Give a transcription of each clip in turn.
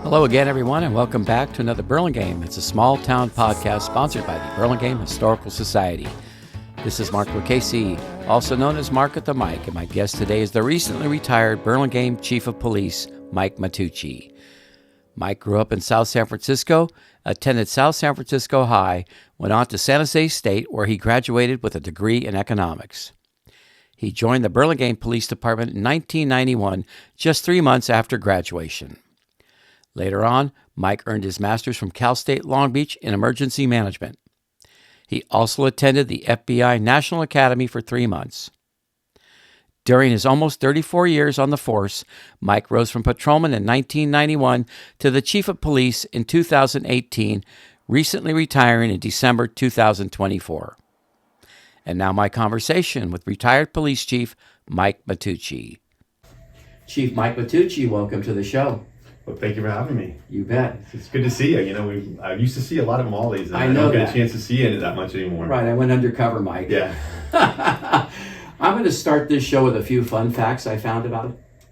Hello again, everyone, and welcome back to another Burlingame. It's a small-town podcast sponsored by the Burlingame Historical Society. This is Mark Lucchese, also known as Mark at the Mic, and my guest today is the recently retired Burlingame Chief of Police, Mike Matteucci. Mike grew up in South San Francisco, attended South San Francisco High, went on to San Jose State, where he graduated with a degree in economics. He joined the Burlingame Police Department in 1991, just 3 months after graduation. Later on, Mike earned his master's from Cal State Long Beach in emergency management. He also attended the FBI National Academy for 3 months. During his almost 34 years on the force, Mike rose from patrolman in 1991 to the chief of police in 2018, recently retiring in December 2024. And now my conversation with retired police chief Mike Matteucci. Chief Mike Matteucci, welcome to the show. Well, thank you for having me. You bet. It's good to see you. You know, I used to see a lot of Mollies, and I don't get that. a chance to see you that much anymore. Right, I went undercover, Mike. Yeah. I'm going to start this show with a few fun facts I found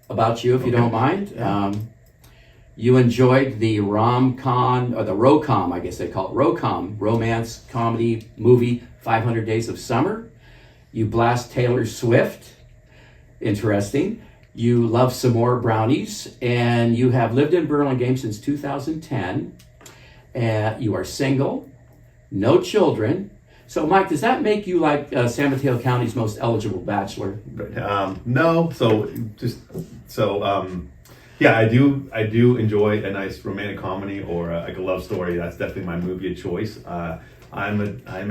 about you, if you don't mind. Yeah. You enjoyed the rom-com, or the ro-com, I guess they call it, ro-com, romance comedy movie 500 Days of Summer. You blast Taylor Swift. Interesting. You love some more brownies, and you have lived in Burlingame since 2010. You are single, no children. So, Mike, does that make you like San Mateo County's most eligible bachelor? No. Yeah, I do enjoy a nice romantic comedy or like a love story. That's definitely my movie of choice. I'm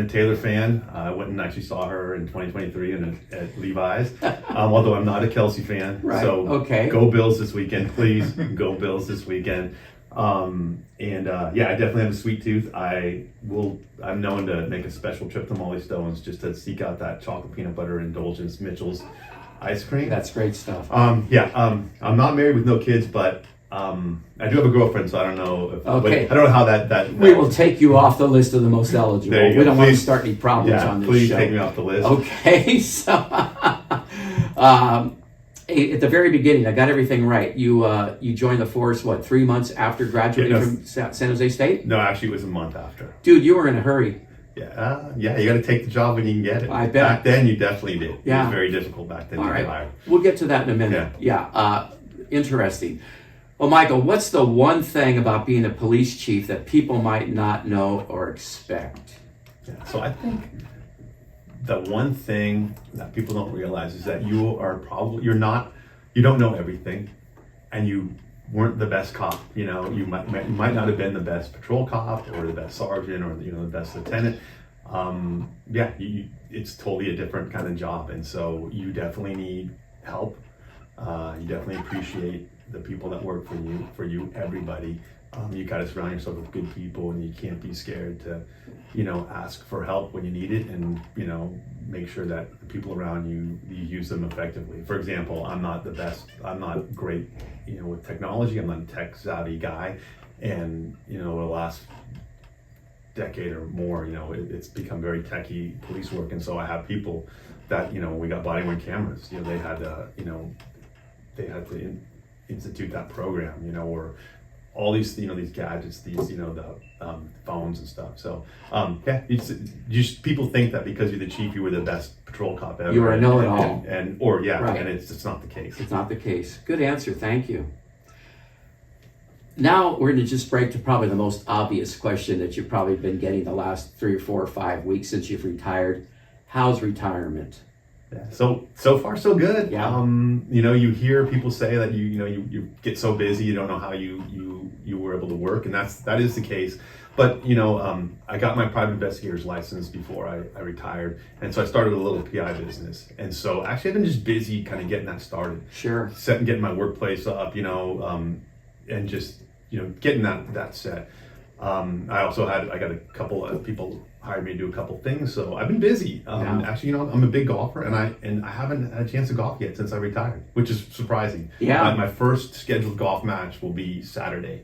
a Taylor fan. I went and actually saw her in 2023 at Levi's. Although I'm not a Kelsey fan. Right. So okay. Go Bills this weekend, please. Go Bills this weekend. I definitely have a sweet tooth. I'm known to make a special trip to Molly Stone's just to seek out that chocolate peanut butter indulgence, Mitchell's ice cream. That's great stuff. I'm not married with no kids, but I do have a girlfriend, so I don't know. I don't know how that. We will take you off the list of the most eligible. We don't want to start any problems on this show. Please take me off the list. Okay, so at the very beginning, I got everything right. You joined the force, 3 months after graduating from San Jose State? No, actually, it was a month after. Dude, you were in a hurry. Yeah, you got to take the job when you can get it. I bet. Back then, you definitely did. Yeah. It was very difficult back then. All right. We'll get to that in a minute. Yeah. Interesting. Well, Michael, what's the one thing about being a police chief that people might not know or expect? Yeah, so I think the one thing that people don't realize is that you don't know everything, and you weren't the best cop. You know, you might not have been the best patrol cop or the best sergeant or the best lieutenant. It's totally a different kind of job, and so you definitely need help. You definitely appreciate the people that work for you, everybody. You got to surround yourself with good people, and you can't be scared to, ask for help when you need it, and make sure that the people around you use them effectively. For example, I'm not great, with technology. I'm not a tech savvy guy, and the last decade or more, it's become very techy police work, and so I have people that we got body worn cameras. They had to institute that program, or all these, these gadgets, the phones and stuff. So, people think that because you're the chief, you were the best patrol cop ever. You are a know-it-all. Right. And it's not the case. It's not the case. Good answer. Thank you. Now we're going to just break to probably the most obvious question that you've probably been getting the last 3 or 4 or 5 weeks since you've retired. How's retirement? Yeah. So far so good. Yeah. You hear people say that you get so busy you don't know how you were able to work, and that is the case. But I got my private investigator's license before I retired, and so I started a little PI business. And so actually I've been just busy kind of getting that started. Sure. Getting my workplace up, and just getting that set. I got a couple of people hired me to do a couple things, so I've been busy. Actually, I'm a big golfer, and I haven't had a chance to golf yet since I retired, which is surprising. Yeah. My first scheduled golf match will be Saturday.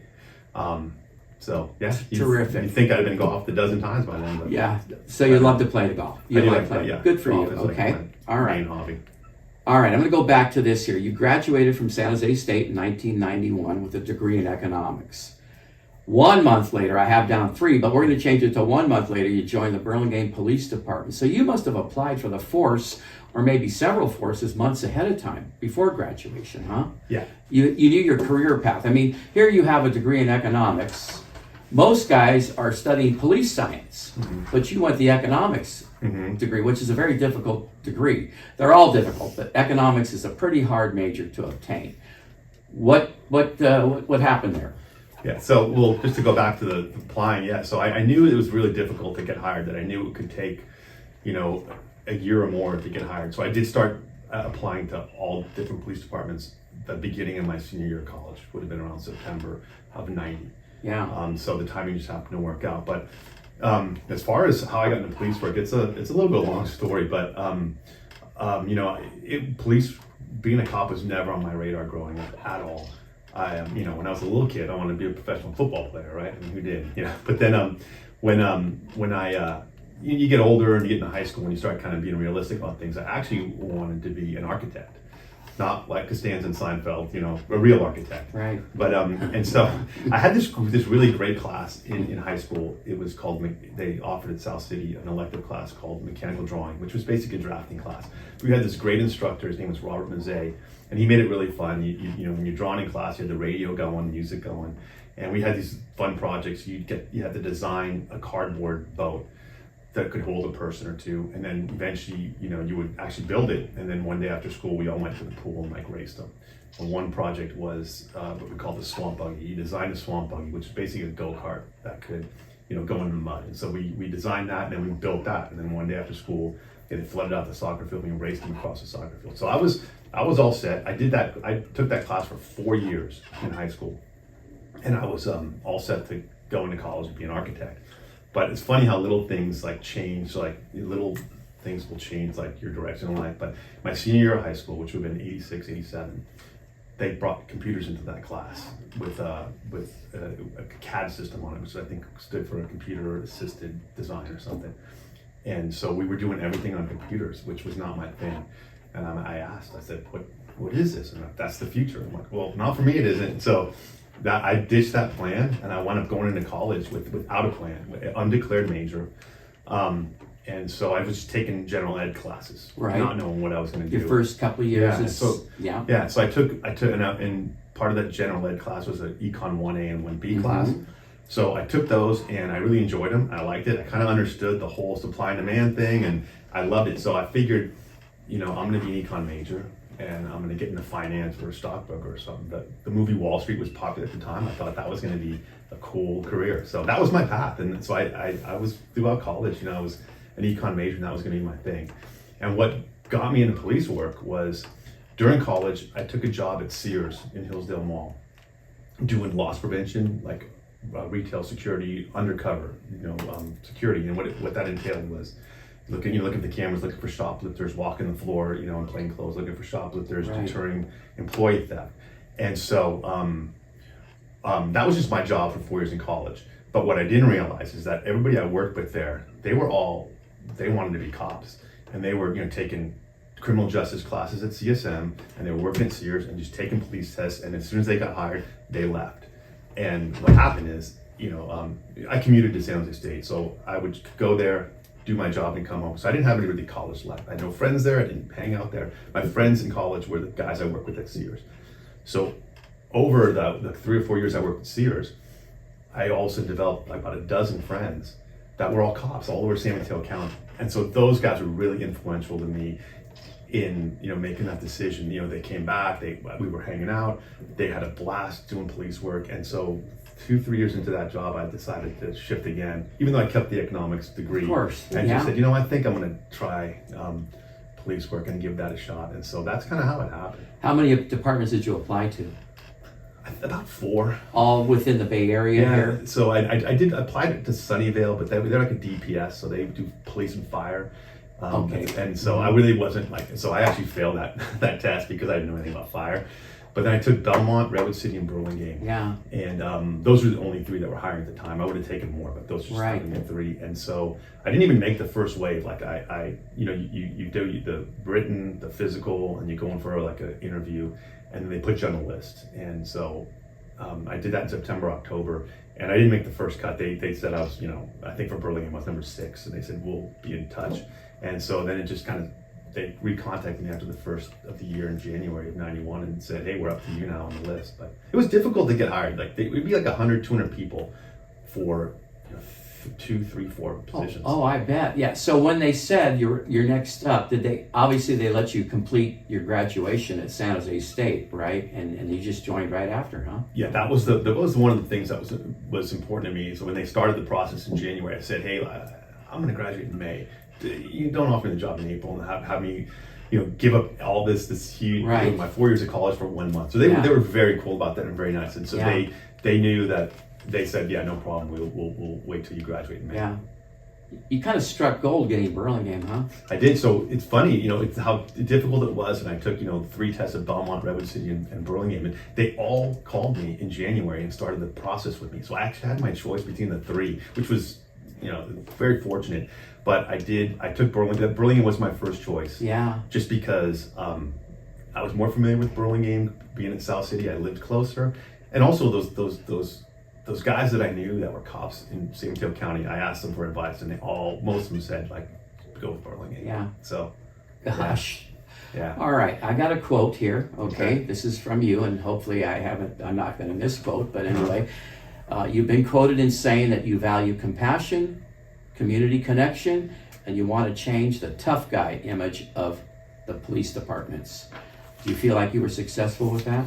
Terrific. You think I'd have been golfed a dozen times by then? But yeah. So you love to play the golf. You like playing. Yeah. Good for you. Golf is Okay. like my all right. main hobby. All right, I'm going to go back to this here. You graduated from San Jose State in 1991 with a degree in economics. 1 month later, I have down 3, but we're going to change it to 1 month later, you joined the Burlingame Police Department. So you must have applied for the force, or maybe several forces, months ahead of time, before graduation, huh? Yeah. You knew your career path. I mean, here you have a degree in economics. Most guys are studying police science, but you went the economics degree, which is a very difficult degree. They're all difficult, but economics is a pretty hard major to obtain. What happened there? Yeah, so well, just to go back to the applying, yeah. So I knew it was really difficult to get hired. That I knew it could take, a year or more to get hired. So I did start applying to all different police departments. The beginning of my senior year of college would have been around September of '90. Yeah. So the timing just happened to work out. But as far as how I got into police work, it's a little bit of a long story. But police, being a cop was never on my radar growing up at all. When I was a little kid, I wanted to be a professional football player, right? I mean, who did? But then when you get older and you get into high school and you start kind of being realistic about things, I actually wanted to be an architect. Not like Costanza and Seinfeld, a real architect. Right. But and so I had this really great class in high school. It was called, they offered at South City an elective class called mechanical drawing, which was basically a drafting class. We had this great instructor. His name was Robert Mazzei, and he made it really fun. When you're drawing in class, you had the radio going, music going, and we had these fun projects. You had to design a cardboard boat that could hold a person or two, and then eventually, you would actually build it, and then one day after school, we all went to the pool and raced them. And one project was what we called the swamp buggy. He designed a swamp buggy, which is basically a go-kart that could, go in the mud. And so we designed that, and then we built that, and then one day after school, it flooded out the soccer field, and we raced them across the soccer field. So I was all set. I did that. I took that class for 4 years in high school, and I was all set to go into college and be an architect. But it's funny how little things change, little things will change your direction in life. But my senior year of high school, which would have been 86, 87, they brought computers into that class with a CAD system on it, which I think stood for a computer assisted design or something. And so we were doing everything on computers, which was not my thing. And I said, what is this? And that's the future. I'm like, well, not for me, it isn't. So that I ditched that plan, and I wound up going into college without a plan, an undeclared major. And so I was just taking general ed classes, right, not knowing what I was going to do. Your first couple of years. So I took and part of that general ed class was an Econ 1A and 1B class. So I took those, and I really enjoyed them. I liked it. I kind of understood the whole supply and demand thing, and I loved it. So I figured, I'm going to be an econ major, and I'm going to get into finance or a stockbroker or something. But the movie Wall Street was popular at the time. I thought that was going to be a cool career. So that was my path. And so I was throughout college, I was an econ major, and that was going to be my thing. And what got me into police work was during college, I took a job at Sears in Hillsdale Mall doing loss prevention, retail security, undercover, security. And what that entailed was look at the cameras, looking for shoplifters, walking the floor, in plain clothes, looking for shoplifters, right, deterring employee theft. And so that was just my job for 4 years in college. But what I didn't realize is that everybody I worked with there, they wanted to be cops, and they were taking criminal justice classes at CSM, and they were working at Sears and just taking police tests. And as soon as they got hired, they left. And what happened is, I commuted to San Jose State, so I would go there, do my job, and come home. So I didn't have any really college life. I had no friends there. I didn't hang out there. My friends in college were the guys I worked with at Sears. So over the 3 or 4 years I worked at Sears, I also developed about a dozen friends that were all cops all over San Mateo County. And so those guys were really influential to me in making that decision. They came back, we were hanging out, they had a blast doing police work. And so 2-3 years into that job, I decided to shift again, even though I kept the economics degree. Of course. And just said, I think I'm going to try police work and give that a shot. And so that's kind of how it happened. How many departments did you apply to? About 4. All within the Bay Area here? So I did apply to Sunnyvale, but they're like a DPS, so they do police and fire. Okay. And so I really wasn't so I actually failed that test because I didn't know anything about fire. But then I took Belmont, Redwood City, and Burlingame. Yeah. And those were the only 3 that were hiring at the time. I would have taken more, but those were just the 3. And so I didn't even make the first wave. Like you do the written, the physical, and you go in for like an interview, and then they put you on the list. And so I did that in September, October, and I didn't make the first cut. They said I was, I think for Burlingame I was number 6, and they said we'll be in touch. And so then it just kind of, they recontacted me after the first of the year in January of 91 and said, hey, we're up to you now on the list. But it was difficult to get hired. Like it would be like 100, 200 people for 2, 3, 4 positions. Oh, I bet. Yeah. So when they said you're next up, obviously they let you complete your graduation at San Jose State, right? And you just joined right after, huh? Yeah, that was one of the things that was important to me. So when they started the process in January, I said, hey, I'm going to graduate in May. You don't offer me the job in April and have me, give up all this huge, my 4 years of college for 1 month. So they were very cool about that and very nice. And so they knew that. They said, yeah, no problem. We'll wait till you graduate in May. Yeah. You kind of struck gold getting Burlingame, huh? I did. So it's funny, it's how difficult it was. And I took, 3 tests at Belmont, Redwood City, and Burlingame. And they all called me in January and started the process with me. So I actually had my choice between the 3, which was, very fortunate. But I took Burlingame. Burlingame was my first choice. Yeah. Just because I was more familiar with Burlingame, being in South City. I lived closer. And also those guys that I knew that were cops in San Mateo County, I asked them for advice, and most of them said, like, go with Burlingame. Yeah. So, gosh. Yeah. All right, I got a quote here. Okay, this is from you, and hopefully I'm not going to misquote, but anyway, you've been quoted in saying that you value compassion, community connection, and you want to change the tough guy image of the police departments. Do you feel like you were successful with that?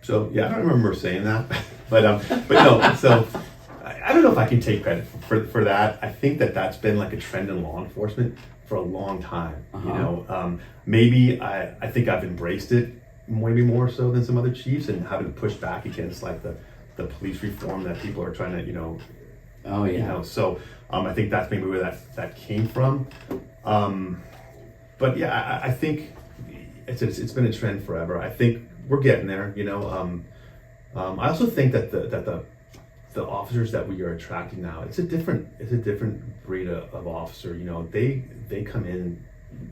So yeah, I don't remember saying that, but no. So I don't know if I can take credit for that. I think that's been like a trend in law enforcement for a long time. Maybe I think I've embraced it maybe more so than some other chiefs, and having to push back against like the police reform that people are trying to Oh yeah. So I think that's maybe where that came from. But yeah, I think it's been a trend forever. I think we're getting there, I also think that the officers that we are attracting now, it's a different breed of officer. They come in,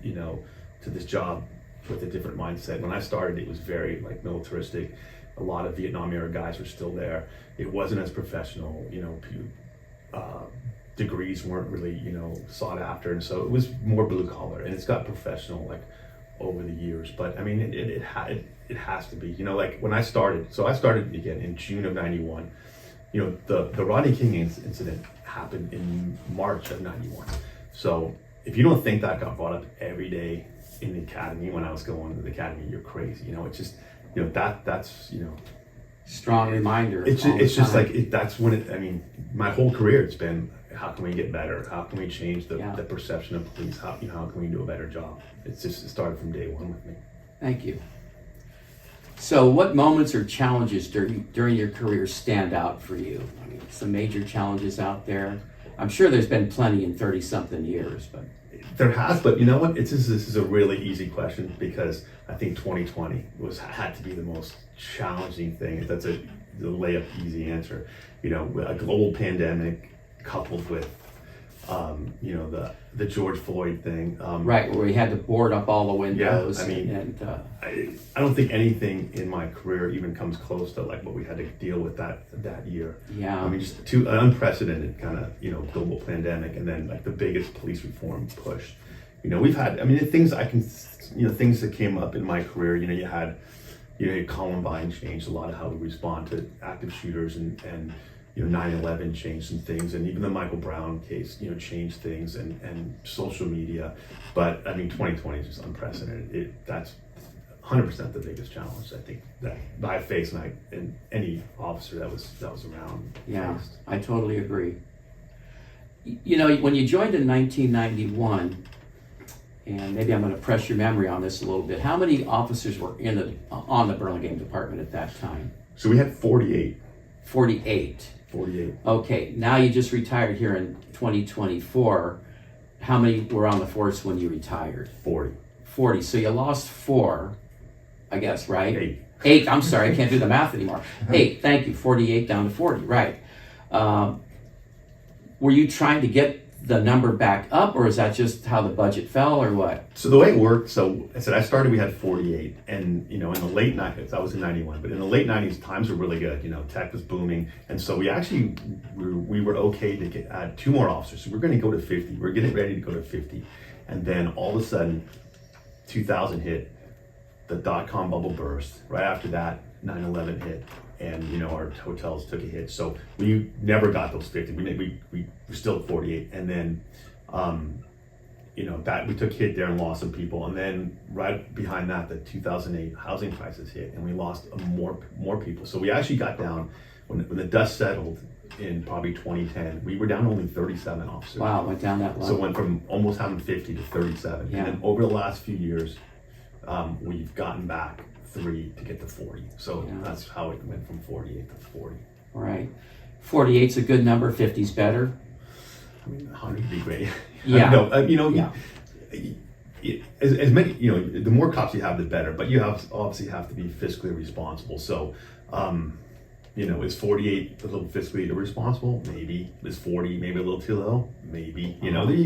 to this job with a different mindset. When I started, it was very like militaristic. A lot of Vietnam era guys were still there. It wasn't as professional. Degrees weren't really sought after, and so it was more blue collar. And it's got professional like over the years, but I mean it has to be, like when I started. So I started again in June of 91. The Rodney King incident happened in March of 91. So if you don't think that got brought up every day in the academy when I was going to the academy, you're crazy. It's just that's strong reminder. It's just like that's when it. I mean, my whole career it's been, how can we get better? How can we change the perception of police? How can we do a better job? It started from day one with me. Thank you. So what moments or challenges during your career stand out for you? I mean, some major challenges out there. I'm sure there's been plenty in 30-something years, but... There has, but you know what? This is a really easy question, because I think 2020 had to be the most challenging thing. That's a layup easy answer. A global pandemic coupled with the George Floyd thing. Right, where we had to board up all the windows. Yeah, I mean, I don't think anything in my career even comes close to like what we had to deal with that year. Yeah. I mean, just an unprecedented kind of global pandemic, and then like the biggest police reform push. We've had, things things that came up in my career. You had Columbine changed a lot of how we respond to active shooters, and 9/11 changed some things, and even the Michael Brown case, changed things, and social media. But 2020 is just unprecedented. That's 100% the biggest challenge I think that I faced, and any officer that was around. Yeah, faced. I totally agree. When you joined in 1991, and maybe I'm going to press your memory on this a little bit, how many officers were on the Burlingame Department at that time? So we had 48. 48. 48. Okay, now you just retired here in 2024. How many were on the force when you retired? 40. 40. So you lost 4. I guess, right? 8. 8, I'm sorry, I can't do the math anymore. 8, thank you, 48 down to 40, right. Were you trying to get the number back up, or is that just how the budget fell, or what? So the way it worked, so I said I started, we had 48, and in the late 90s, I was in 91, but in the late 90s, times were really good, tech was booming, and so we were okay to add 2 more officers, so we're gonna go to 50, we're getting ready to go to 50, and then all of a sudden, 2000 hit, the dot-com bubble burst, right after that, 9/11 hit, and our hotels took a hit, so we never got those 50. We were still at 48, and then that we took a hit there and lost some people, and then right behind that, the 2008 housing crisis hit, and we lost more people. So we actually got down when the dust settled in probably 2010. We were down to only 37 officers. Wow, went down that low. So it went from almost having 50 to 37, Yeah. and then over the last few years, we've gotten back 3 to get to 40. So Yeah. that's how it went from 48 to 40. Right. 48's a good number, 50's better. I mean, 100 would be great. Yeah. Yeah. As many, the more cops you have, the better. But you obviously have to be fiscally responsible. So, is 48 a little fiscally irresponsible? Maybe. Is 40 maybe a little too low? Maybe.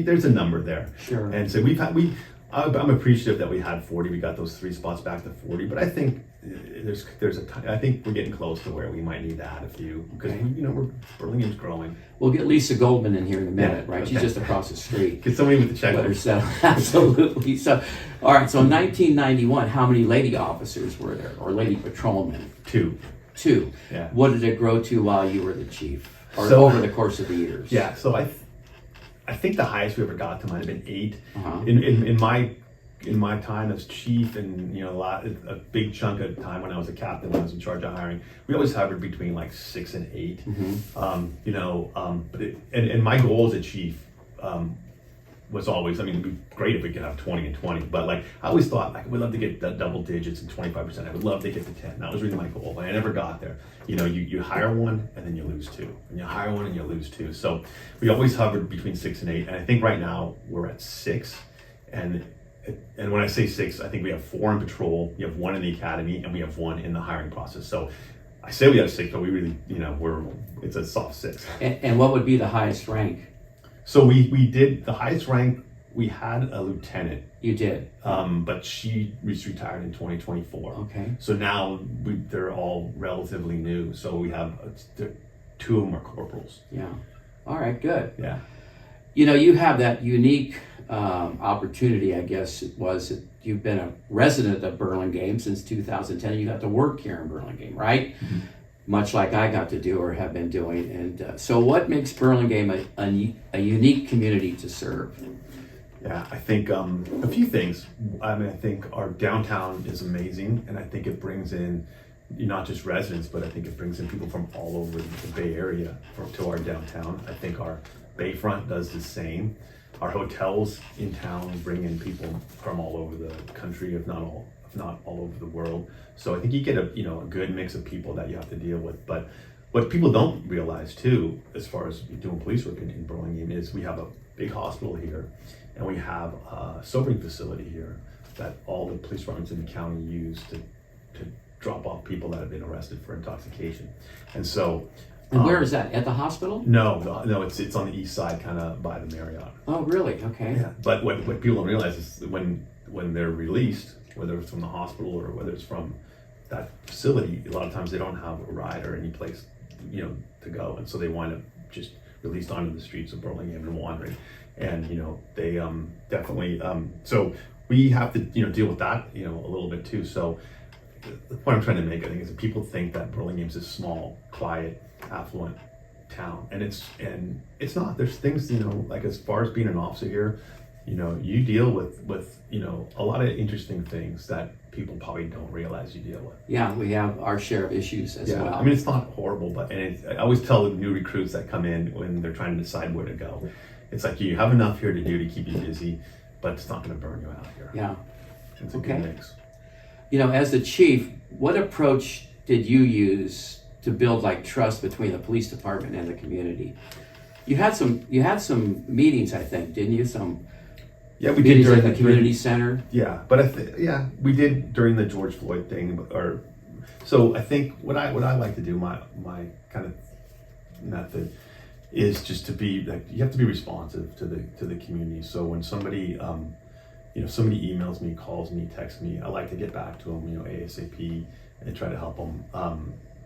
There's a number there. Sure. And so I'm appreciative that we had 40. We got those 3 spots back to 40. But I think I think we're getting close to where we might need to add a few because Burlingame's growing. We'll get Lisa Goldman in here in a minute, Yeah, right? okay. She's just across the street. Get somebody with the checkbook. Let her settle. Absolutely. So, all right. So, in 1991, how many lady officers were there, or lady patrolmen? 2. 2. Yeah. What did it grow to while you were the chief, or So- over the course of the years? Yeah. So I think the highest we ever got to might have been 8. Uh-huh. In my time as chief, and a big chunk of time when I was a captain, when I was in charge of hiring, we always hovered between like 6 and 8. But my goal as a chief was always, it'd be great if we could have 20 and 20, but I always thought we'd love to get the double digits and 25%. I would love to get to 10. That was really my goal, but I never got there. You hire one and then you lose 2, and you hire one and you lose 2. So we always hovered between 6 and 8, and I think right now we're at 6. And when I say 6, I think we have 4 in patrol, we have 1 in the academy, and we have 1 in the hiring process. So I say we have 6, but we really, it's a soft 6. And what would be the highest rank? So we did the highest rank. We had a lieutenant. You did. But she retired in 2024. Okay. So now they're all relatively new. So we have 2 of them are corporals. Yeah. All right. Good. Yeah. You have that unique opportunity, I guess it was, that you've been a resident of Burlingame since 2010, and you got to work here in Burlingame, right? Mm-hmm. Much like I got to do or have been doing. And so what makes Burlingame a unique community to serve? Yeah, I think a few things. I think our downtown is amazing, and I think it brings in not just residents, but I think it brings in people from all over the Bay Area to our downtown. I think our Bayfront does the same. Our hotels in town bring in people from all over the country, if not all over the world. So I think you get a good mix of people that you have to deal with. But what people don't realize too, as far as doing police work in Burlingame, is we have a big hospital here, and we have a sobering facility here that all the police departments in the county use to drop off people that have been arrested for intoxication. And so. And where is that? At the hospital? No, it's on the east side, kind of by the Marriott. Oh, really? Okay. Yeah, but what people don't realize is when they're released, whether it's from the hospital or whether it's from that facility, a lot of times they don't have a ride or any place, to go, and so they wind up just released onto the streets of Burlingame and wandering, and they definitely. So we have to deal with that a little bit too. So the point I'm trying to make, I think, is that people think that Burlingame's a small, quiet, affluent town, and it's not. There's things as far as being an officer here, you deal with a lot of interesting things that people probably don't realize you deal with. Yeah, we have our share of issues as well. It's not horrible, but I always tell the new recruits that come in when they're trying to decide where to go, it's like you have enough here to do to keep you busy, but it's not going to burn you out here. Yeah. It's a good mix. As the chief, what approach did you use to build trust between the police department and the community? You had some meetings, I think, didn't you? Yeah, we did Meetings during at the community center. Yeah, but we did during the George Floyd thing. So I think what I like to do, my kind of method, is just to be like, you have to be responsive to the community. So when somebody somebody emails me, calls me, texts me, I like to get back to them, ASAP, and try to help them.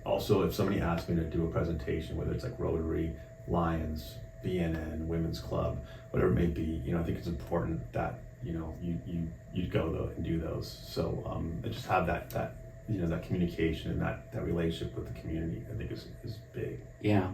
Also, if somebody asks me to do a presentation, whether it's like Rotary, Lions, BNN, Women's Club, whatever it may be, I think it's important that you go though and do those. So I just have that communication and that relationship with the community, I think is big. Yeah.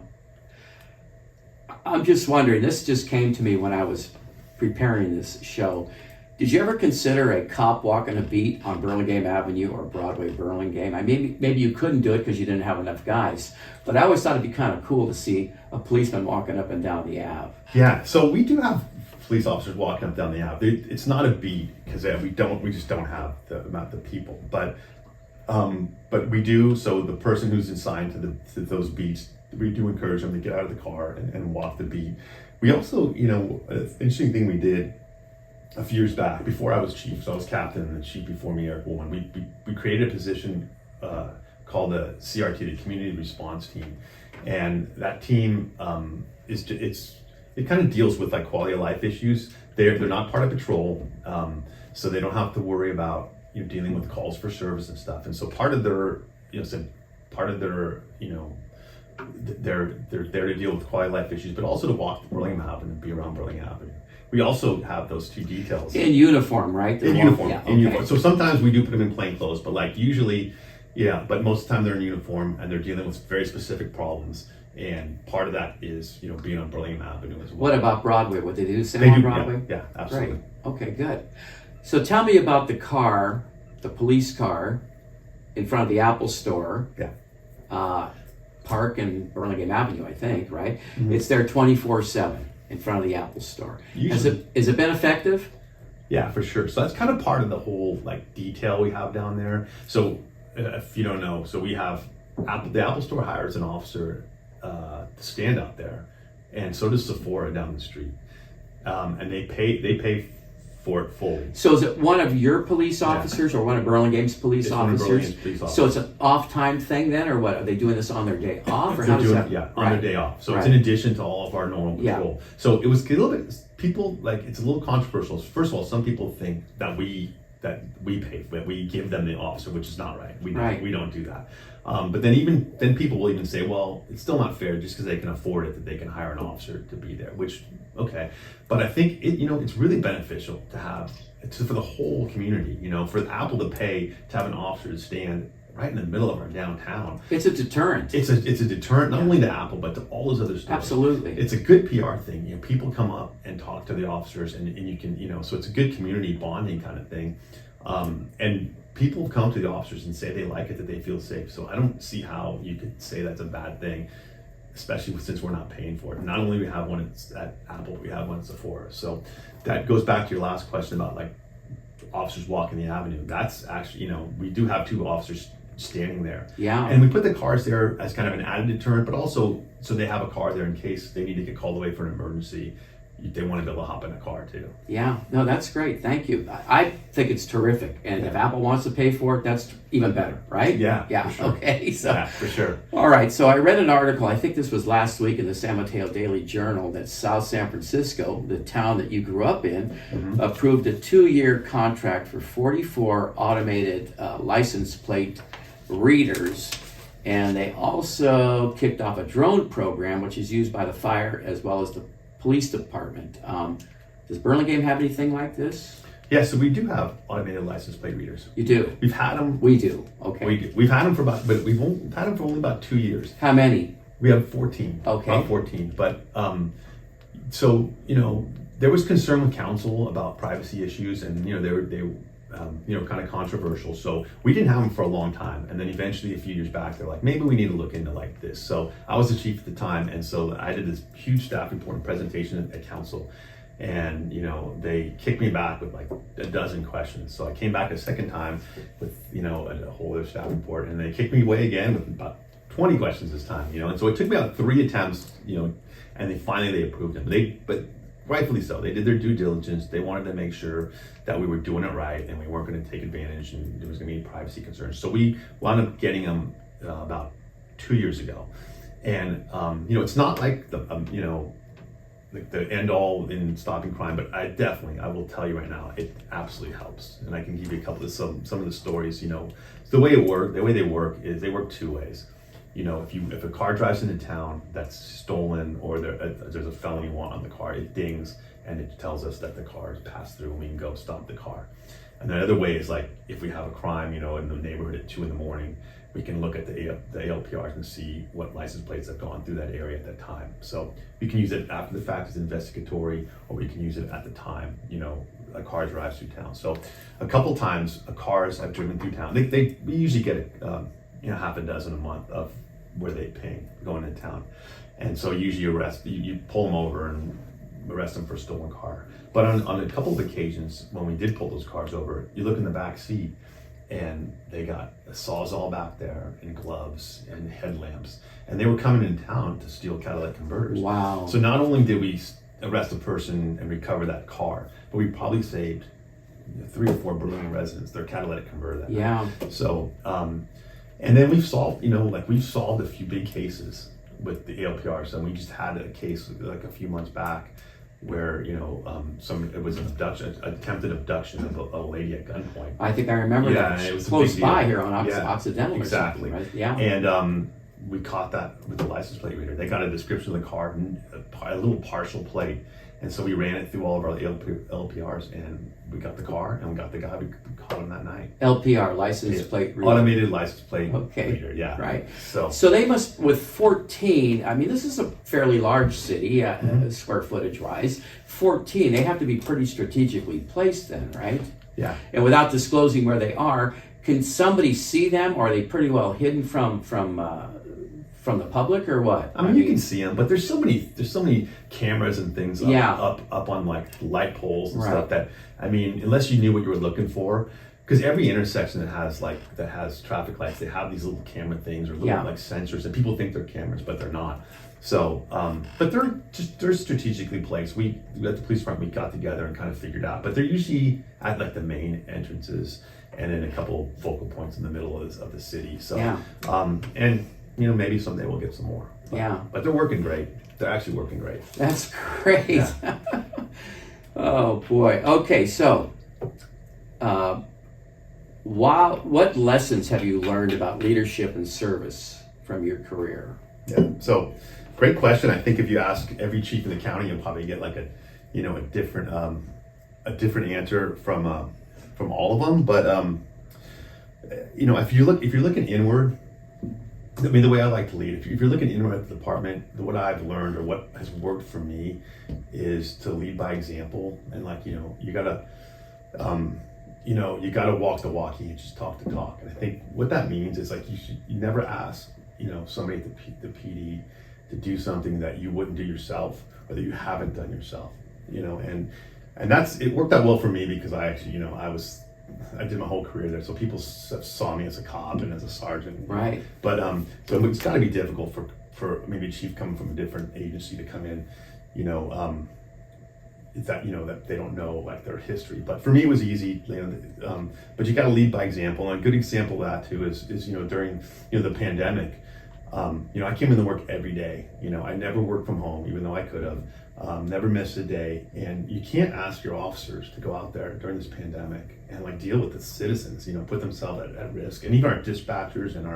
I'm just wondering, this just came to me when I was preparing this show. Did you ever consider a cop walking a beat on Burlingame Avenue or Broadway Burlingame? I mean, maybe you couldn't do it because you didn't have enough guys, but I always thought it'd be kind of cool to see a policeman walking up and down the Ave. Yeah, so we do have police officers walking up down the Ave. It's not a beat because we just don't have the amount of people, but we do. So the person who's assigned to those beats, we do encourage them to get out of the car and walk the beat. We also, an interesting thing we did a few years back, before I was chief, so I was captain, and the chief before me, Eric Woolman, we created a position called the CRT, the Community Response Team, and that team it kind of deals with like quality of life issues. They're not part of patrol, so they don't have to worry about dealing with calls for service and stuff. And so part of their they're there to deal with quality of life issues, but also to walk Burlingame Avenue and be around Burlingame Avenue. We also have those two details. In uniform, right? In uniform. Yeah, in uniform. So sometimes we do put them in plain clothes, but like usually, but most of the time they're in uniform and they're dealing with very specific problems. And part of that is, being on Burlingame Avenue as well. What about Broadway? Would they do the same on Broadway? Yeah, absolutely. Great. Okay, good. So tell me about the car, the police car, in front of the Apple store. Yeah. Park and Burlingame Avenue, I think, right? Mm-hmm. It's there 24/7 in front of the Apple store. Has it been effective? Yeah, for sure. So that's kind of part of the whole like detail we have down there. So if you don't know, so we have the Apple store hires an officer to stand out there, and so does Sephora down the street, and they pay for it fully. So is it one of your police officers or one of Burlingame's police It's officers? one of Burlingame's police officers. So it's an off-time thing then, or what? Are they doing this on their day off, or how does that? Yeah, on their day off. So it's Right. in addition to all of our normal patrol. Yeah. So it was a little bit, people, like, it's a little controversial. First of all, some people think that we pay, that we give them the officer, which is not right. We don't do that. But then people will even say, well, it's still not fair just because they can afford it that they can hire an officer to be there, which, okay. But I think it's really beneficial to have, for the whole community, for Apple to pay to have an officer to stand right in the middle of our downtown. It's a deterrent. It's a deterrent, not only to Apple, but to all those other stores. Absolutely. It's a good PR thing. People come up and talk to the officers, and you can, so it's a good community bonding kind of thing. And people come to the officers and say they like it, that they feel safe. So I don't see how you could say that's a bad thing, especially since we're not paying for it. Not only do we have one at Apple, we have one at Sephora. So that goes back to your last question about like officers walking the avenue. That's actually, we do have two officers standing there. Yeah. And we put the cars there as kind of an added deterrent, but also so they have a car there in case they need to get called away for an emergency. They want to be able to hop in a car too. Yeah, no, that's great. Thank you. I think it's terrific. And if Apple wants to pay for it, that's even better, right? Yeah. Yeah. For sure. Okay. So, yeah, for sure. All right. So I read an article, I think this was last week in the San Mateo Daily Journal, that South San Francisco, the town that you grew up in, approved a 2-year contract for 44 automated license plate readers. And they also kicked off a drone program, which is used by the fire as well as the police department. Does Burlingame have anything like this? Yeah, so we do have automated license plate readers. You do? We've had them. We do. Okay. We do. We've had them but we've had them for only about 2 years. How many? We have 14. Okay. About 14. But so there was concern with council about privacy issues, and they were kind of controversial. So we didn't have them for a long time, and then eventually a few years back, they're like, maybe we need to look into like this. So I was the chief at the time, and so I did this huge staff report and presentation at council, and they kicked me back with like a dozen questions. So I came back a second time with a whole other staff report, and they kicked me away again with about 20 questions this time. And so it took me about 3 attempts, and they finally approved them. But rightfully so. They did their due diligence. They wanted to make sure that we were doing it right and we weren't going to take advantage and there was going to be any privacy concerns. So we wound up getting them about 2 years ago. And, it's not like like the end all in stopping crime, but I will tell you right now, it absolutely helps. And I can give you a couple of some of the stories. The way they work is they work two ways. If a car drives into town that's stolen or there's a felony warrant on the car, it dings and it tells us that the car has passed through and we can go stop the car. And the other way is like if we have a crime, in the neighborhood at 2 a.m, we can look at the ALPRs and see what license plates have gone through that area at that time. So we can use it after the fact as investigatory, or we can use it at the time, a car drives through town. So a couple times cars have driven through town. We usually get half a dozen a month of where they ping going into town. And so usually you pull them over and arrest them for a stolen car. But on a couple of occasions when we did pull those cars over, you look in the back seat and they got a Sawzall back there and gloves and headlamps. And they were coming into town to steal catalytic converters. Wow. So not only did we arrest a person and recover that car, but we probably saved 3 or 4 Burlingame residents their catalytic converter that night. So, and then we've solved a few big cases with the ALPRs. And we just had a case like a few months back where it was an attempted abduction of a lady at gunpoint. I think I remember that. And it was close by deal. here on Occidental. Exactly. Or something, right? Yeah. And we caught that with the license plate reader. They got a description of the car, a little partial plate, and so we ran it through all of our LPRs, and we got the car, and we got the guy. We caught him that night. LPR, license plate reader. Automated license plate reader. Yeah. Right. So they must, with 14. I mean, this is a fairly large city, square footage wise. 14. They have to be pretty strategically placed then, right? Yeah. And without disclosing where they are, can somebody see them, or are they pretty well hidden from the public, or what? I mean, you can see them, but there's so many cameras and things up on like light poles and stuff that, I mean, unless you knew what you were looking for, because every intersection that has traffic lights, they have these little camera things or little like sensors, and people think they're cameras, but they're not. So, but they're strategically placed. We at the police department, we got together and kind of figured out, but they're usually at like the main entrances and in a couple focal points in the middle of the city. So, and maybe someday we'll get some more. But they're working great. They're actually working great. That's great. Yeah. Oh boy. Okay, so what lessons have you learned about leadership and service from your career? Yeah. So, great question. I think if you ask every chief in the county, you'll probably get like a different answer from all of them. But if you're looking inward, I mean, the way I like to lead, if you're looking inward at the department, what I've learned or what has worked for me is to lead by example. And you gotta walk the walk, you just talk the talk. And I think what that means is like you never ask somebody at the PD to do something that you wouldn't do yourself or that you haven't done yourself. And it worked out well for me because I actually I did my whole career there, so people saw me as a cop and as a sergeant. Right. But so it's got to be difficult for maybe a chief coming from a different agency to come in, that they don't know like their history. But for me, it was easy. But you got to lead by example, and a good example of that too is during the pandemic. I came into work every day. I never worked from home, even though I could have. Never missed a day. And you can't ask your officers to go out there during this pandemic and like deal with the citizens, put themselves at risk. And even our dispatchers and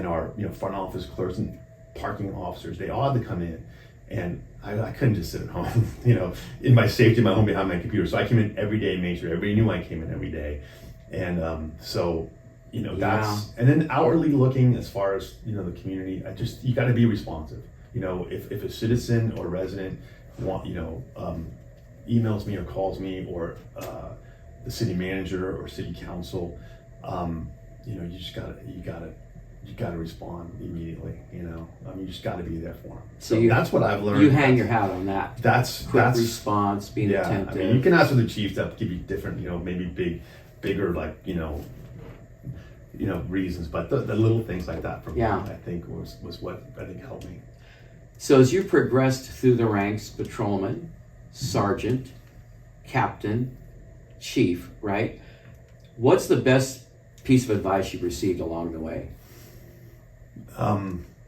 our front office clerks and parking officers, they all had to come in. And I couldn't just sit at home, in my safety, in my home behind my computer. So I came in every day, made sure everybody knew I came in every day. And that's, and then outwardly looking as far as, the community, you got to be responsive. If a citizen or resident emails me or calls me or the city manager or city council, you gotta respond immediately. You just gotta be there for them. So that's what I've learned. You hang your hat on that. That's response, being attentive. I mean, you can ask other chiefs that give you different, maybe bigger like reasons, but the little things like that for me, I think was what I think helped me. So as you progressed through the ranks, patrolman, sergeant, captain, chief, right? What's the best piece of advice you've received along the way?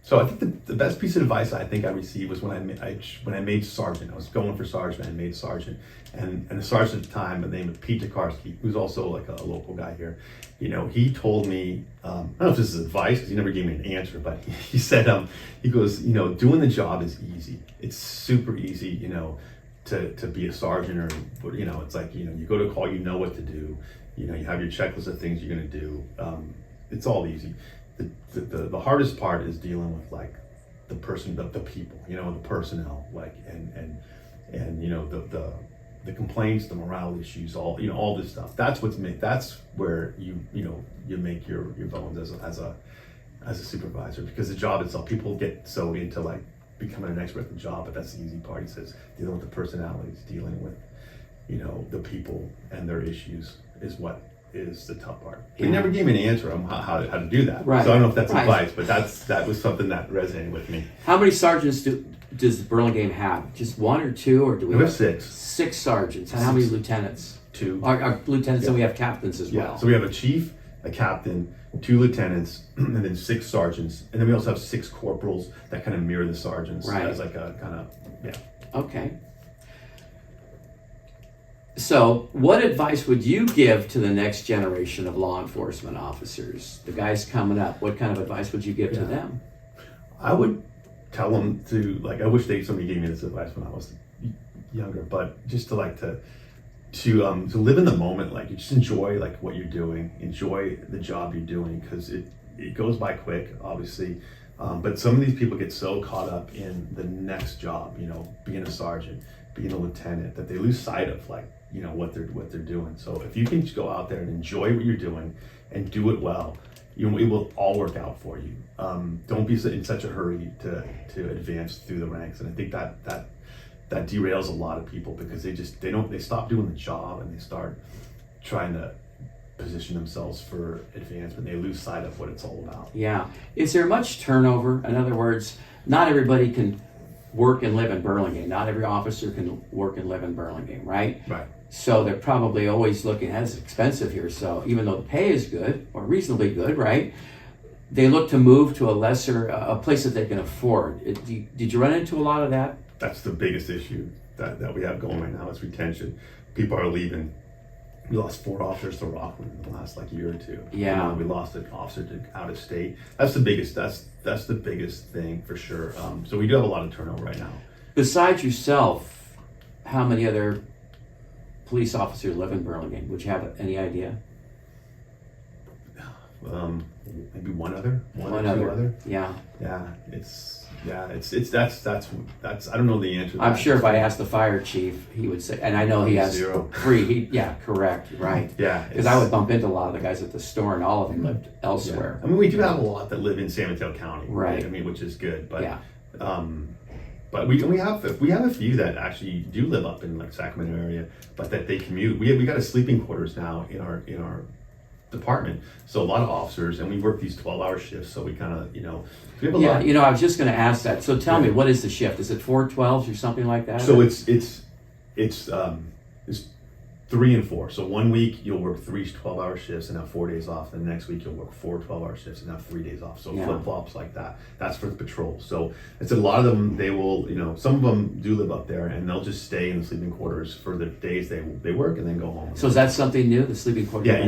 So I think the best piece of advice I think I received was when I made sergeant. I was going for sergeant. I made sergeant, and the sergeant at the time, the name of Pete Tokarski, who's also like a local guy here. He told me, I don't know if this is advice because he never gave me an answer, but he said, he goes, doing the job is easy. It's super easy, to be a sergeant, or it's like you go to call, you know what to do. You have your checklist of things you're going to do. It's all easy. The hardest part is dealing with like the person, the people, the personnel, like and the complaints, the morale issues, all this stuff. That's where you make your bones as a supervisor, because the job itself, people get so into like becoming an expert at the job, but that's the easy part. He says dealing with the personalities, dealing with the people and their issues is what is the tough part. He never gave me an answer on how to do that. Right. So I don't know if that's advice, but that was something that resonated with me. How many sergeants does Burlingame have? Just one or two, or do we have 6? 6 sergeants. And how many lieutenants? 2. Our lieutenants, and we have captains as well. So we have a chief, a captain, 2 lieutenants, and then 6 sergeants, and then we also have 6 corporals that kind of mirror the sergeants as like a kind of Okay. So, what advice would you give to the next generation of law enforcement officers? The guys coming up, what kind of advice would you give to them? I would tell them to, like, I wish somebody gave me this advice when I was younger, but just to live in the moment, like you just enjoy like what you're doing, enjoy the job you're doing, because it goes by quick, obviously. But some of these people get so caught up in the next job, being a sergeant, being a lieutenant, that they lose sight of like, what they're doing. So if you can just go out there and enjoy what you're doing and do it well, it will all work out for you. Don't be in such a hurry to advance through the ranks. And I think that derails a lot of people, because they stop doing the job and they start trying to position themselves for advancement. They lose sight of what it's all about. Yeah. Is there much turnover? In other words, not everybody can work and live in Burlingame. Not every officer can work and live in Burlingame, right? Right. So they're probably always looking, it's expensive here. So even though the pay is good or reasonably good, right? They look to move to a place that they can afford. Did you run into a lot of that? That's the biggest issue that we have going right now is retention. People are leaving. We lost 4 officers to Rockland in the last year or 2. Yeah. We lost an officer to out of state. That's the biggest. That's the biggest thing for sure. So we do have a lot of turnover right now. Besides yourself, how many other police officers live in Burlingame? Would you have any idea? Maybe one other. One or two other. Yeah. That's I don't know the answer to I'm that. sure if I asked the fire chief, he would say, and I know he has 0. 3. Correct, right. Yeah. Because I would bump into a lot of the guys at the store, and all of them lived elsewhere. Yeah. I mean, we do have a lot that live in San Mateo County, right? I mean, which is good, but yeah. But we have a few that actually do live up in like Sacramento area, but that they commute. We got a sleeping quarters now in our department, so a lot of officers, and we work these 12-hour shifts, so we kind of we have a lot. I was just going to ask that. So tell me, what is the shift? Is it 4 12s or something like that? So it's 3 and 4. So 1 week you'll work 3 12-hour shifts and have 4 days off. The next week you'll work 4 12-hour shifts and have 3 days off. So flip-flops like that. That's for the patrol. So it's a lot of them. They will, some of them do live up there, and they'll just stay in the sleeping quarters for the days they work and then go home. So is that something new? The sleeping quarters? Yeah, it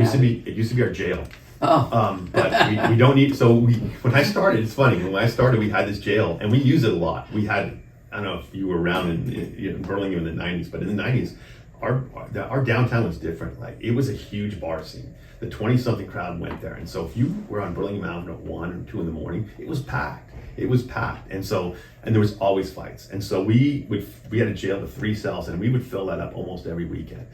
used to be our jail. Oh. But we don't need. So when I started, it's funny. When I started, we had this jail, and we use it a lot. We had. I don't know if you were around in Burlingame in the 90s, but in the 90s. Our downtown was different. Like, it was a huge bar scene. The 20-something crowd went there, and so if you were on Burlingame Avenue at 1 or 2 in the morning, it was packed. And there was always fights. And so we had a jail with 3 cells, and we would fill that up almost every weekend.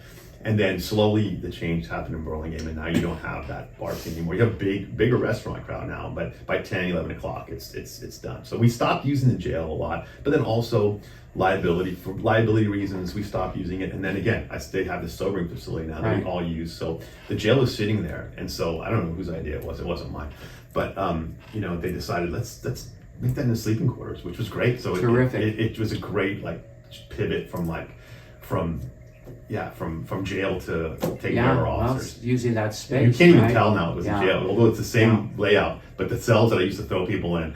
And then slowly the change happened in Burlingame, and now you don't have that bar scene anymore. You have a bigger restaurant crowd now, but by 10, 11 o'clock, it's done. So we stopped using the jail a lot, but then also for liability reasons, we stopped using it. And then again, they have this sobering facility now that we all use. So the jail is sitting there, and so I don't know whose idea it was. It wasn't mine, but they decided let's make that in the sleeping quarters, which was great. So terrific. It was a great pivot from from jail to taking care of our officers. Using that space. You can't even right? tell now it was a jail, although it's the same layout. But the cells that I used to throw people in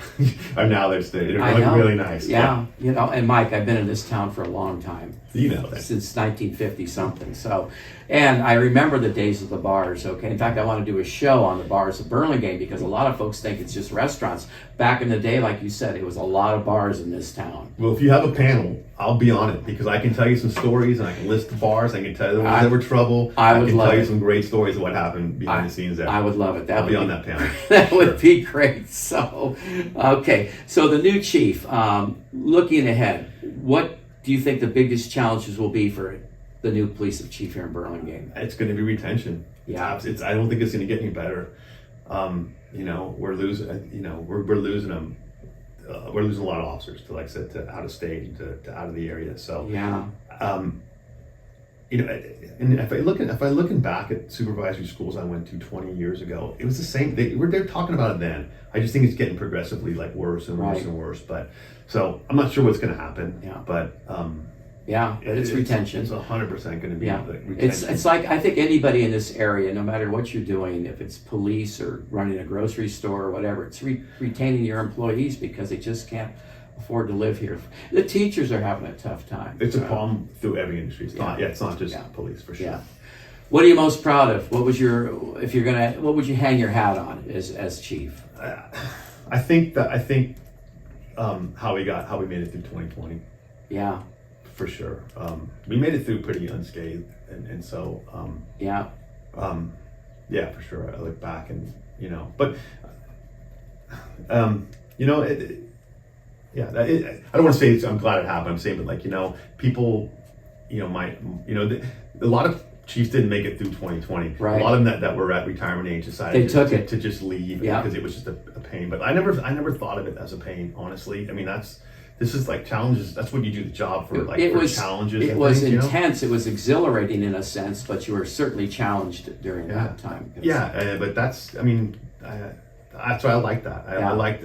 are now they're look really nice. Yeah, you know, and Mike, I've been in this town for a long time. You know that. Since 1950 something. So, and I remember the days of the bars. Okay, in fact, I want to do a show on the bars of Burlingame because a lot of folks think it's just restaurants. Back in the day, like you said, it was a lot of bars in this town. Well, if you have a panel, I'll be on it because I can tell you some stories and I can list the bars. I can tell you the ones that were trouble. I can tell you some great stories of what happened behind the scenes there. I would love it. I'll be on that panel. That would be great. So, okay. So the new chief, looking ahead, what do you think the biggest challenges will be for the new police chief here in Burlingame? It's going to be retention. Yeah. I don't think it's going to get any better. You know, we're losing. You know, we're losing them. We're losing a lot of officers to, like I said, to out of state, to out of the area. So yeah. You know, and if I looking back at supervisory schools I went to 20 years ago, it was the same. They're talking about it then. I just think it's getting progressively like worse and worse and worse. But so I'm not sure what's going to happen. Yeah. But it's retention. It's 100% going to be retention. It's like I think anybody in this area, no matter what you're doing, if it's police or running a grocery store or whatever, it's retaining your employees because they just can't afford to live here. The teachers are having a tough time. It's a problem through every industry. It's not just police for sure. Yeah. What are you most proud of? What would you hang your hat on as chief? I think how we made it through 2020. Yeah. For sure. We made it through pretty unscathed and so for sure. I look back and but I don't want to say I'm glad it happened. I'm saying, but people, a lot of chiefs didn't make it through 2020. Right. A lot of them that were at retirement age decided to just leave because it was just a pain. But I never thought of it as a pain, honestly. I mean, this is like challenges. That's what you do the job for, challenges. It was intense. It was exhilarating in a sense, but you were certainly challenged during that time. But that's why I like that. I like,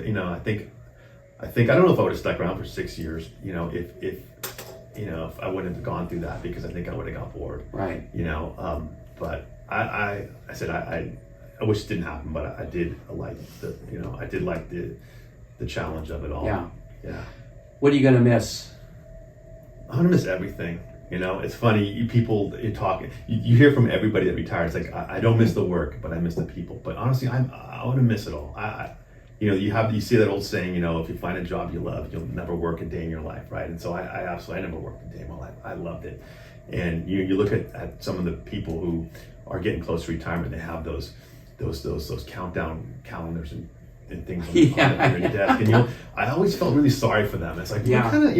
I think I don't know if I would have stuck around for 6 years, if I wouldn't have gone through that, because I think I would have got bored. Right. But I said I wish it didn't happen, but I did like the challenge of it all. Yeah. Yeah. What are you gonna miss? I'm gonna miss everything. It's funny. You talk. You hear from everybody that retires. Like I don't miss the work, but I miss the people. But honestly, I want to miss it all. You see that old saying. If you find a job you love, you'll never work a day in your life, right? And so I absolutely never worked a day in my life. I loved it. And you look at some of the people who are getting close to retirement. They have those countdown calendars and things on your desk, and I always felt really sorry for them. It's like, what kind of,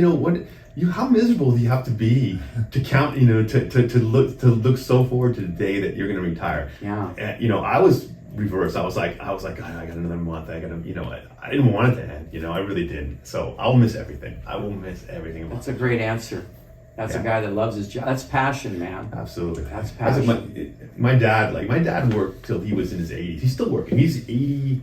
how miserable do you have to be to count, to look so forward to the day that you're going to retire? Yeah. And, I was reversed. I was like, God, I got another month. I didn't want it to end. I really didn't. So I'll miss everything. I will miss everything. That's a great answer. That's a guy that loves his job. That's passion, man. Absolutely. That's passion. My dad worked till he was in his 80s. He's still working. He's 80.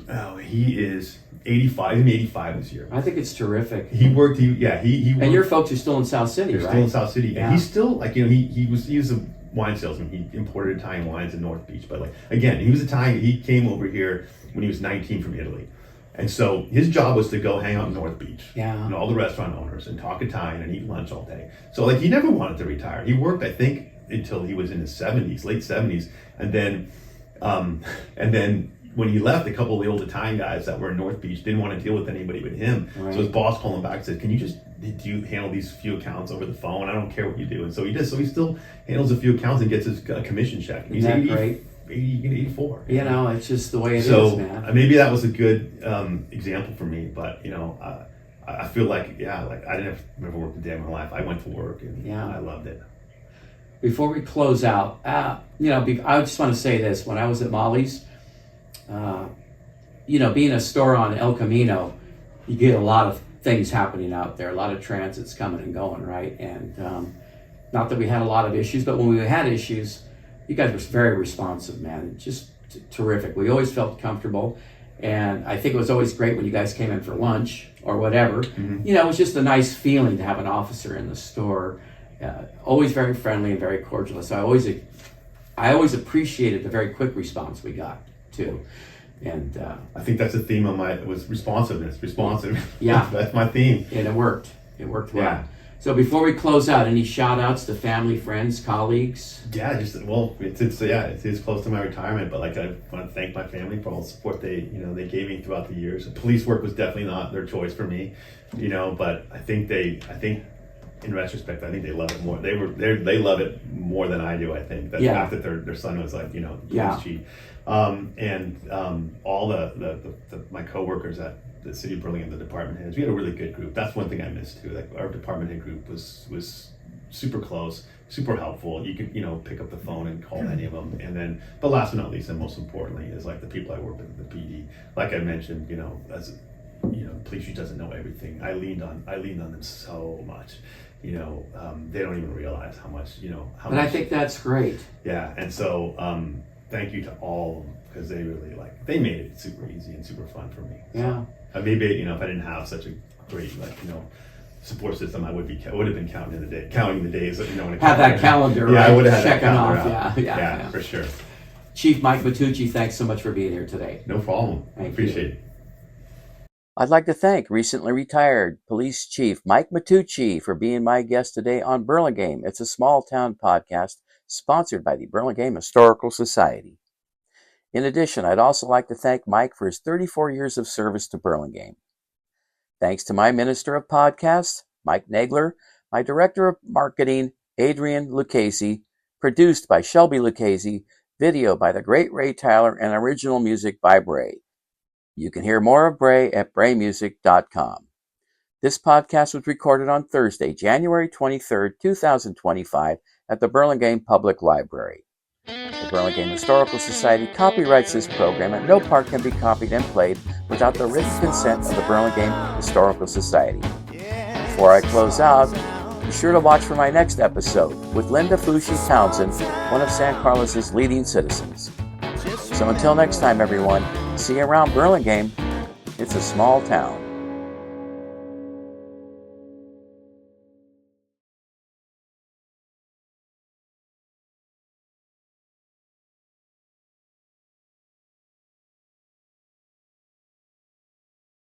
Oh, he is 85. He's 85 this year. I think it's terrific. He worked. He worked. And your folks are still in South City, right? Still in South City, and he's still he was a wine salesman. He imported Italian wines in North Beach. But again, he was Italian. He came over here when he was 19 from Italy, and so his job was to go hang out in North Beach. Yeah. All the restaurant owners and talk Italian and eat lunch all day. So he never wanted to retire. He worked, I think, until he was in his 70s, late 70s, and then. When he left, a couple of the old Italian guys that were in North Beach didn't want to deal with anybody but him. Right. So his boss called him back and said, do you handle these few accounts over the phone? I don't care what you do. And so he does. So he still handles a few accounts and gets his commission check. And he's 84. It's just the way it is, man. Maybe that was a good example for me. But, I feel like I didn't never work a day in my life. I went to work and I loved it. Before we close out, I just want to say this. When I was at Molly's, being a store on El Camino, you get a lot of things happening out there, a lot of transits coming and going, right? And not that we had a lot of issues, but when we had issues, you guys were very responsive, man. Just terrific. We always felt comfortable, and I think it was always great when you guys came in for lunch or whatever. Mm-hmm. It was just a nice feeling to have an officer in the store always very friendly and very cordial. So I always appreciated the very quick response we got too. And I think that's a theme of was responsiveness. Yeah. That's my theme. And it worked well. Yeah. So before we close out, any shout outs to family, friends, colleagues? Yeah, it is close to my retirement, but like I want to thank my family for all the support they gave me throughout the years. Police work was definitely not their choice for me, but I think in retrospect, I think they love it more. They love it more than I do. I think the fact that their son was like police chief, and all my coworkers at the city of Burlingame, the department heads, we had a really good group. That's one thing I missed too. Like our department head group was super close, super helpful. You could pick up the phone and call any of them. And then, but last but not least, and most importantly, is like the people I work with at the PD. Like I mentioned, as police chief doesn't know everything. I leaned on them so much. They don't even realize how much. And I think that's great. Yeah, and so thank you to all of them, because they really they made it super easy and super fun for me. Yeah. So, maybe if I didn't have such a great support system, I would have been counting the days. Have that calendar. Yeah, right? I would have had checking that off. calendar Yeah, for sure. Chief Mike Matteucci, thanks so much for being here today. No problem. I appreciate it. I'd like to thank recently retired Police Chief Mike Matteucci for being my guest today on Burlingame. It's a small town podcast sponsored by the Burlingame Historical Society. In addition, I'd also like to thank Mike for his 34 years of service to Burlingame. Thanks to my Minister of Podcasts, Mike Nagler, my Director of Marketing, Adrian Lucchese, produced by Shelby Lucchese, video by the great Ray Tyler, and original music by Bray. You can hear more of Bray at braymusic.com. This podcast was recorded on Thursday, January 23rd, 2025 at the Burlingame Public Library. The Burlingame Historical Society copyrights this program, and no part can be copied and played without the written consent of the Burlingame Historical Society. Before I close out, be sure to watch for my next episode with Linda Fushi Townsend, one of San Carlos's leading citizens. So until next time, everyone, see you around Burlingame. It's a small town.